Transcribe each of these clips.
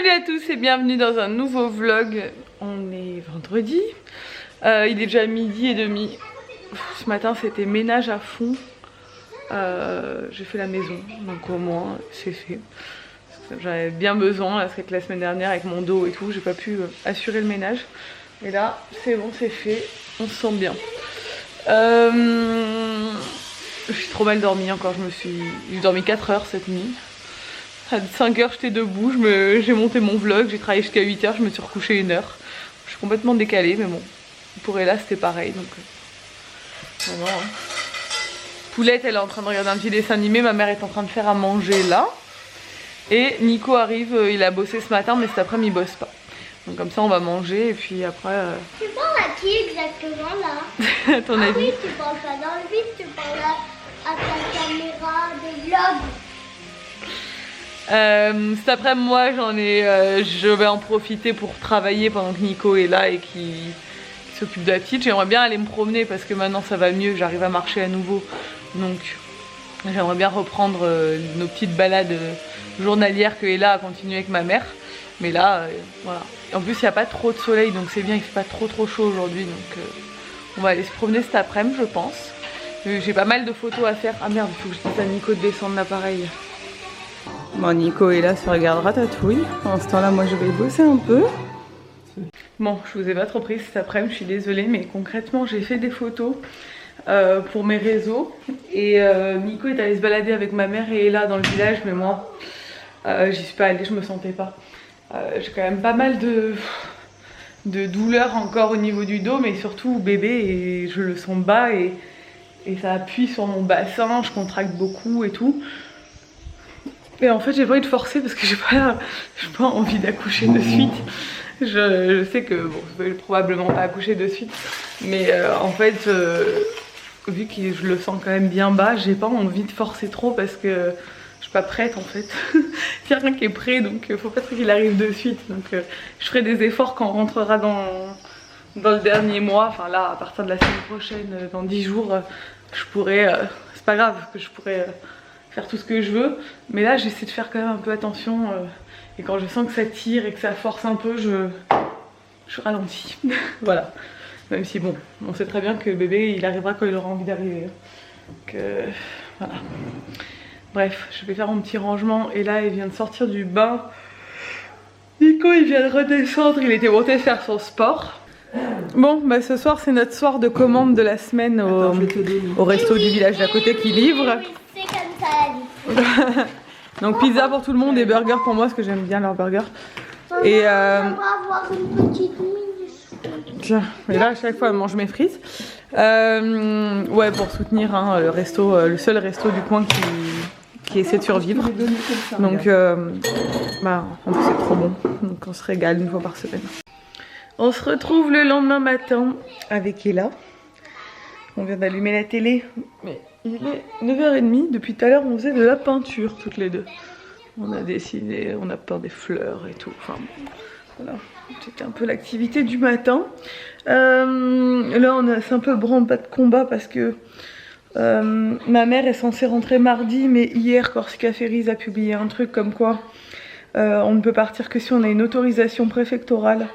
Salut à tous et bienvenue dans un nouveau vlog. On est vendredi, il est déjà 12h30. Ce matin c'était ménage à fond. J'ai fait la maison, donc au moins c'est fait. J'avais bien besoin, là, c'est que la semaine dernière avec mon dos et tout, j'ai pas pu assurer le ménage. Et là c'est bon, c'est fait, on se sent bien. J'ai trop mal dormi encore, j'ai dormi 4 heures cette nuit. À 5 heures j'étais debout, j'ai monté mon vlog, j'ai travaillé jusqu'à 8 heures, je me suis recouchée 1 heure. Je suis complètement décalée, mais bon, pour Ella c'était pareil, donc vraiment, hein. Poulette elle est en train de regarder un petit dessin animé, ma mère est en train de faire à manger là. Et Nico arrive, il a bossé ce matin, mais cet après-midi il bosse pas. Donc comme ça on va manger et puis après... Tu parles à qui exactement là? À ton avis? Oui, tu parles pas dans le vide, tu parles à ta caméra de vlog. Cet après-midi moi je vais en profiter pour travailler pendant que Nico est là et qu'il s'occupe de la petite. J'aimerais bien aller me promener parce que maintenant ça va mieux, j'arrive à marcher à nouveau. Donc j'aimerais bien reprendre nos petites balades journalières que Ella a continué avec ma mère. Mais là, voilà. En plus il n'y a pas trop de soleil donc c'est bien, il fait pas trop chaud aujourd'hui. Donc on va aller se promener cet après-midi je pense. J'ai pas mal de photos à faire. Ah merde, il faut que je dise à Nico de descendre l'appareil. Bon, Nico est là, se regarde Ratatouille. Pendant ce temps-là, moi je vais bosser un peu. Bon, je vous ai pas trop pris cet après-midi, je suis désolée, mais concrètement, j'ai fait des photos pour mes réseaux. Et Nico est allé se balader avec ma mère et Ella dans le village, mais moi, j'y suis pas allée, je me sentais pas. J'ai quand même pas mal de douleurs encore au niveau du dos, mais surtout bébé, et je le sens bas et ça appuie sur mon bassin, je contracte beaucoup et tout. Et en fait j'ai pas envie de forcer parce que j'ai pas envie d'accoucher de suite. Je sais que bon, je vais probablement pas accoucher de suite. Mais en fait, vu que je le sens quand même bien bas, j'ai pas envie de forcer trop parce que je suis pas prête en fait. Il y a rien qui est prêt donc faut pas trop qu'il arrive de suite. Donc je ferai des efforts quand on rentrera dans le dernier mois. Enfin là, à partir de la semaine prochaine, dans 10 jours, je pourrai... c'est pas grave que je pourrais... faire tout ce que je veux, mais là j'essaie de faire quand même un peu attention et quand je sens que ça tire et que ça force un peu, je ralentis. Voilà, même si bon, on sait très bien que le bébé il arrivera quand il aura envie d'arriver, donc voilà. Bref, je vais faire mon petit rangement et là il vient de sortir du bain. Nico il vient de redescendre, il était monté faire son sport. Bon, bah ce soir c'est notre soir de commande de la semaine au resto du village d'à côté qui livre. C'est comme ça la vie. Donc pizza pour tout le monde et burger pour moi parce que j'aime bien leurs burgers. Et on va avoir une petite mini. tiens, et là à chaque fois elle mange mes frites. Ouais, pour soutenir hein, le resto, le seul resto du coin qui essaie de survivre. Donc bah en plus c'est trop bon. Donc on se régale 1 fois par semaine. On se retrouve le lendemain matin avec Ella. On vient d'allumer la télé. Mais il est 9h30. Depuis tout à l'heure, on faisait de la peinture toutes les deux. On a dessiné, on a peint des fleurs et tout. Enfin, voilà. C'était un peu l'activité du matin. Là, c'est un peu branle-bas de combat parce que ma mère est censée rentrer mardi, mais hier, Corsica Ferries a publié un truc comme quoi on ne peut partir que si on a une autorisation préfectorale.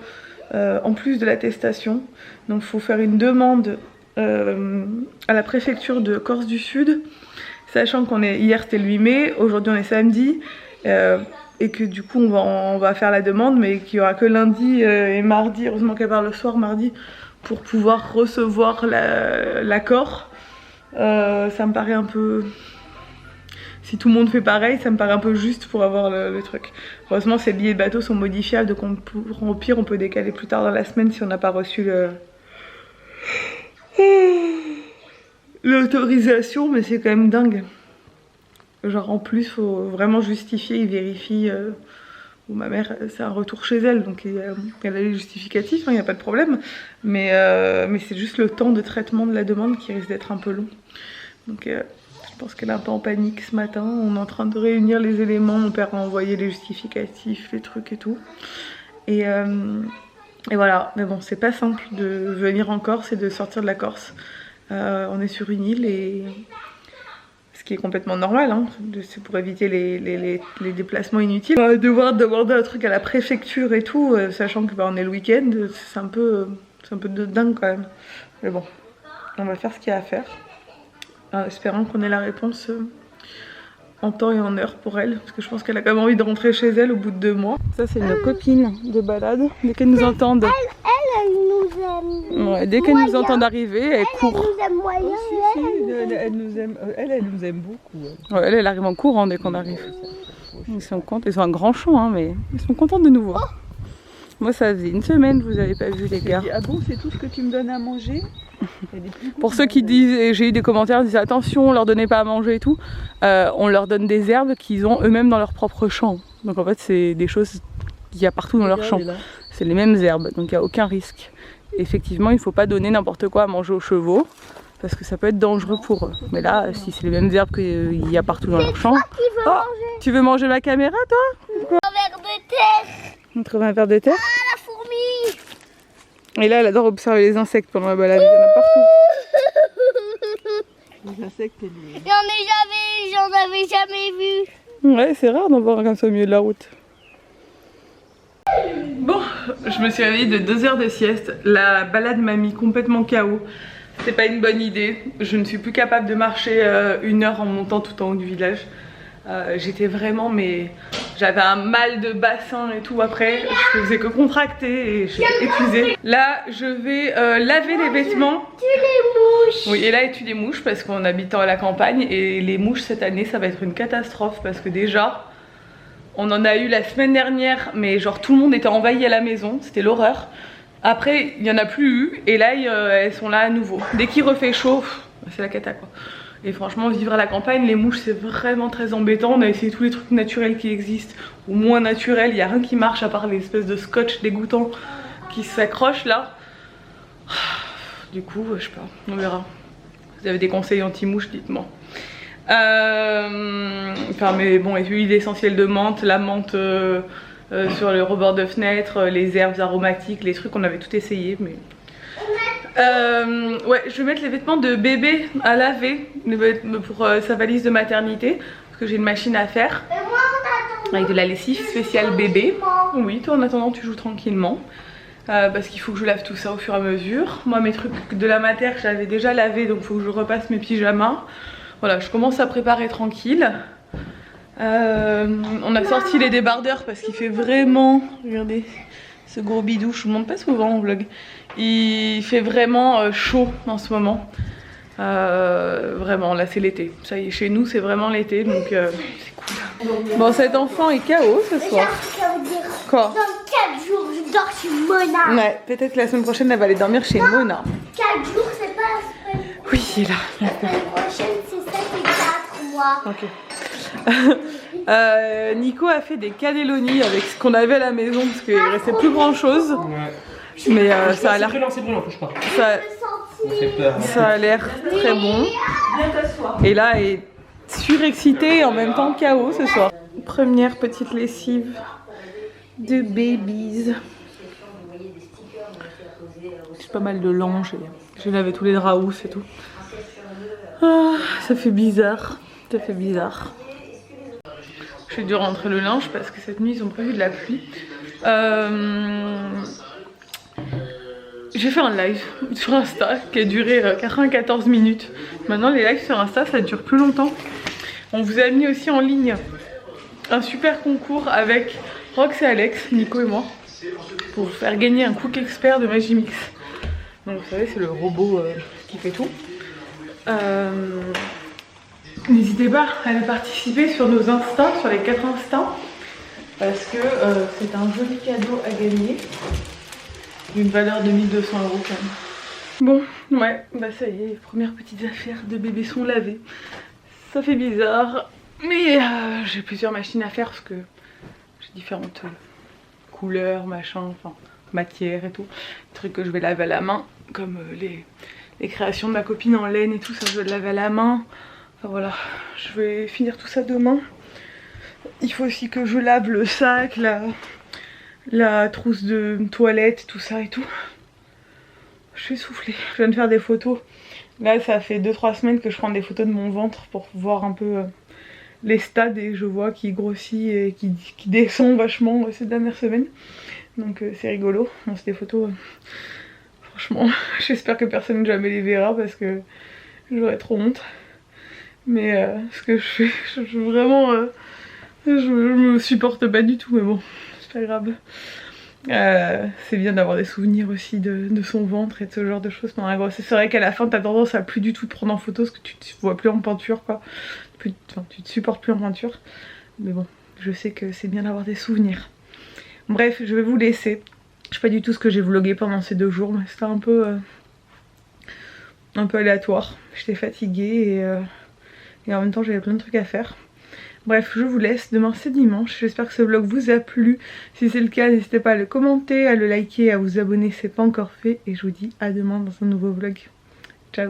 En plus de l'attestation, donc il faut faire une demande à la préfecture de Corse du Sud, sachant qu'on est hier c'était le 8 mai, aujourd'hui on est samedi, et que du coup on va faire la demande, mais qu'il n'y aura que lundi et mardi, heureusement qu'elle part le soir mardi, pour pouvoir recevoir l'accord. Ça me paraît un peu... Si tout le monde fait pareil, ça me paraît un peu juste pour avoir le truc. Heureusement, ces billets de bateau sont modifiables, donc au pire, on peut décaler plus tard dans la semaine si on n'a pas reçu l'autorisation, mais c'est quand même dingue. Genre en plus, faut vraiment justifier, ils vérifient. Ma mère, c'est un retour chez elle, donc elle a les justificatifs, il n'y a pas de problème. Mais c'est juste le temps de traitement de la demande qui risque d'être un peu long. Donc... je pense qu'elle est un peu en panique ce matin. On est en train de réunir les éléments. Mon père a envoyé les justificatifs, les trucs et tout. Et voilà. Mais bon, c'est pas simple de venir en Corse et de sortir de la Corse. On est sur une île et ce qui est complètement normal, hein. C'est pour éviter les déplacements inutiles. Devoir demander un truc à la préfecture et tout, sachant que on est le week-end, c'est un peu de dingue quand même. Mais bon, on va faire ce qu'il y a à faire, en espérant qu'on ait la réponse en temps et en heure pour elle, parce que je pense qu'elle a quand même envie de rentrer chez elle au bout de 2 mois. Ça c'est une copine de balade, dès qu'elle nous entend. Elle nous aime. Ouais, dès qu'elle nous entend arriver, elle court. Elle nous aime moyen. Elle nous aime beaucoup. Ouais, elle arrive en courant dès qu'on arrive. Ils sont contents, ils ont un grand champ, hein, mais ils sont contents de nous voir. Moi ça faisait 1 semaine, vous avez pas vu les gars. Ah bon, c'est tout ce que tu me donnes à manger? Pour ceux qui disent, et j'ai eu des commentaires, disent attention, on leur donnait pas à manger et tout, on leur donne des herbes qu'ils ont eux-mêmes dans leur propre champ. Donc en fait c'est des choses qu'il y a partout dans leur champ. C'est les mêmes herbes, donc il n'y a aucun risque. Et effectivement, il ne faut pas donner n'importe quoi à manger aux chevaux, parce que ça peut être dangereux pour eux. Mais là, si c'est les mêmes herbes qu'il y a partout dans leur champ... Oh, tu veux manger ma caméra toi? Un verre de terre. On trouve un verre de terre. Ah, la fourmi. Et là, elle adore observer les insectes pendant la balade, il y en a partout. Les insectes et les... J'en avais jamais vu. Ouais, c'est rare d'en voir comme ça au milieu de la route. Bon, je me suis réveillée de 2 heures de sieste. La balade m'a mis complètement KO. C'est pas une bonne idée. Je ne suis plus capable de marcher 1 heure en montant tout en haut du village. J'étais vraiment, mais j'avais un mal de bassin et tout après. Je faisais que contracter et j'étais épuisée. Là, je vais laver les vêtements. Tue les mouches. Oui, et là, il tue les mouches parce qu'on habite à la campagne et les mouches cette année, ça va être une catastrophe parce que déjà, on en a eu la semaine dernière, mais genre tout le monde était envahi à la maison, c'était l'horreur. Après, il n'y en a plus eu et là, elles sont là à nouveau. Dès qu'il refait chaud, c'est la cata quoi. Et franchement, vivre à la campagne, les mouches, c'est vraiment très embêtant. On a essayé tous les trucs naturels qui existent, ou moins naturels. Il n'y a rien qui marche à part les espèces de scotch dégoûtants qui s'accrochent là. Du coup, je sais pas, on verra. Vous avez des conseils anti-mouches, dites-moi. Enfin, mais bon, huile essentielle de menthe, la menthe sur le rebord de fenêtre, les herbes aromatiques, les trucs, on avait tout essayé, mais... ouais, je vais mettre les vêtements de bébé à laver pour sa valise de maternité parce que j'ai une machine à faire avec de la lessive spéciale bébé. Oui, toi en attendant tu joues tranquillement parce qu'il faut que je lave tout ça au fur et à mesure. Moi mes trucs de la mater j'avais déjà lavé donc il faut que je repasse mes pyjamas. Voilà, je commence à préparer tranquille. On a sorti les débardeurs parce qu'il fait vraiment, regardez ce gros bidou, je vous montre pas souvent en vlog. Il fait vraiment chaud en ce moment. Vraiment, là c'est l'été. Ça y est, chez nous c'est vraiment l'été donc c'est cool. Bon, cet enfant est KO ce soir. Quoi? Dans 4 jours, je dors chez Mona. Ouais, peut-être que la semaine prochaine elle va aller dormir chez Mona. 4 jours, c'est pas la semaine. Oui, il est là. La semaine prochaine, c'est 7 et 4 mois. Ok. Nico a fait des cannelloni avec ce qu'on avait à la maison parce qu'il restait plus grand chose. Ouais. Mais ça a l'air. C'est brûlant, touche pas. Ça a l'air très bon. Et là, elle est surexcitée et en même temps KO ce soir. Première petite lessive de babies. J'ai pas mal de linge. J'ai lavé tous les draps housses et tout. Ah, ça fait bizarre. Ça fait bizarre. J'ai dû rentrer le linge parce que cette nuit ils ont prévu de la pluie. J'ai fait un live sur Insta qui a duré 94 minutes. Maintenant les lives sur Insta ça dure plus longtemps. On vous a mis aussi en ligne un super concours avec Rox et Alex, Nico et moi, pour vous faire gagner un Cook Expert de Magimix. Donc vous savez c'est le robot qui fait tout. N'hésitez pas à aller participer sur nos Insta, sur les 4 Insta, parce que c'est un joli cadeau à gagner. D'une valeur de 1 200 € quand même. Bon, ouais, bah ça y est, les premières petites affaires de bébé sont lavées. Ça fait bizarre, mais j'ai plusieurs machines à faire parce que j'ai différentes couleurs, machin, enfin matières et tout. Des trucs que je vais laver à la main, comme les créations de ma copine en laine et tout, ça je vais le laver à la main. Enfin voilà, je vais finir tout ça demain. Il faut aussi que je lave le sac, la trousse de toilette, tout ça et tout. Je suis essoufflée. Je viens de faire des photos. Là ça fait 2-3 semaines que je prends des photos de mon ventre pour voir un peu les stades et je vois qu'il grossit et qu'il descend vachement ces dernières semaines. Donc c'est rigolo. Bon, c'est des photos, franchement, j'espère que personne ne jamais les verra parce que j'aurais trop honte. Mais ce que je fais, vraiment, je me supporte pas du tout, mais bon, c'est pas grave. C'est bien d'avoir des souvenirs aussi de son ventre et de ce genre de choses pendant la grossesse. C'est vrai qu'à la fin t'as tendance à plus du tout te prendre en photo parce que tu te vois plus en peinture quoi. Tu te supportes plus en peinture. Mais bon, je sais que c'est bien d'avoir des souvenirs. Bref, je vais vous laisser. Je sais pas du tout ce que j'ai vlogué pendant ces 2 jours, mais c'était un peu aléatoire. J'étais fatiguée et en même temps j'avais plein de trucs à faire. Bref, je vous laisse. Demain c'est dimanche. J'espère que ce vlog vous a plu. Si c'est le cas, n'hésitez pas à le commenter, à le liker, à vous abonner si c'est pas encore fait. Et je vous dis à demain dans un nouveau vlog.